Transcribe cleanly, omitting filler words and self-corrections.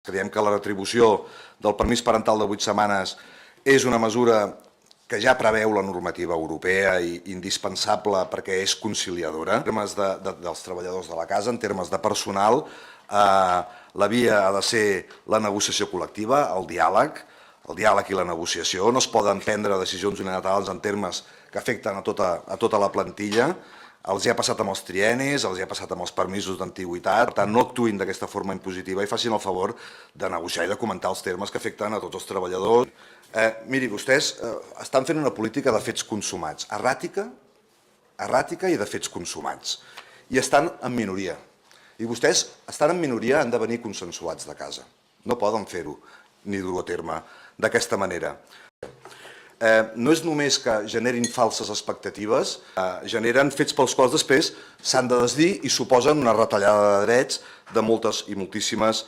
Creiem que la retribució del permís parental de 8 setmanes és una mesura que ja preveu la normativa europea i indispensable perquè és conciliadora. En termes dels treballadors de la casa, en termes de personal, la via ha de ser la negociació col·lectiva, el diàleg i la negociació. No es poden prendre decisions unilaterals en termes que afecten a tota la plantilla. Els hi ha passat amb els trienis, els hi ha passat amb els permisos d'antiguitat. Per tant, no actuïn d'aquesta forma impositiva i facin el favor de negociar i de comentar els termes que afecten a tots els treballadors. Miri, vostès estan fent una política de fets consumats, erràtica i de fets consumats, i estan en minoria. I vostès estan en minoria, han de venir consensuats de casa. No poden fer-ho ni dur-ho a terme d'aquesta manera. No és només que generin falses expectatives, generen fets pels quals després s'han de desdir i suposen una retallada de drets de moltes i moltíssimes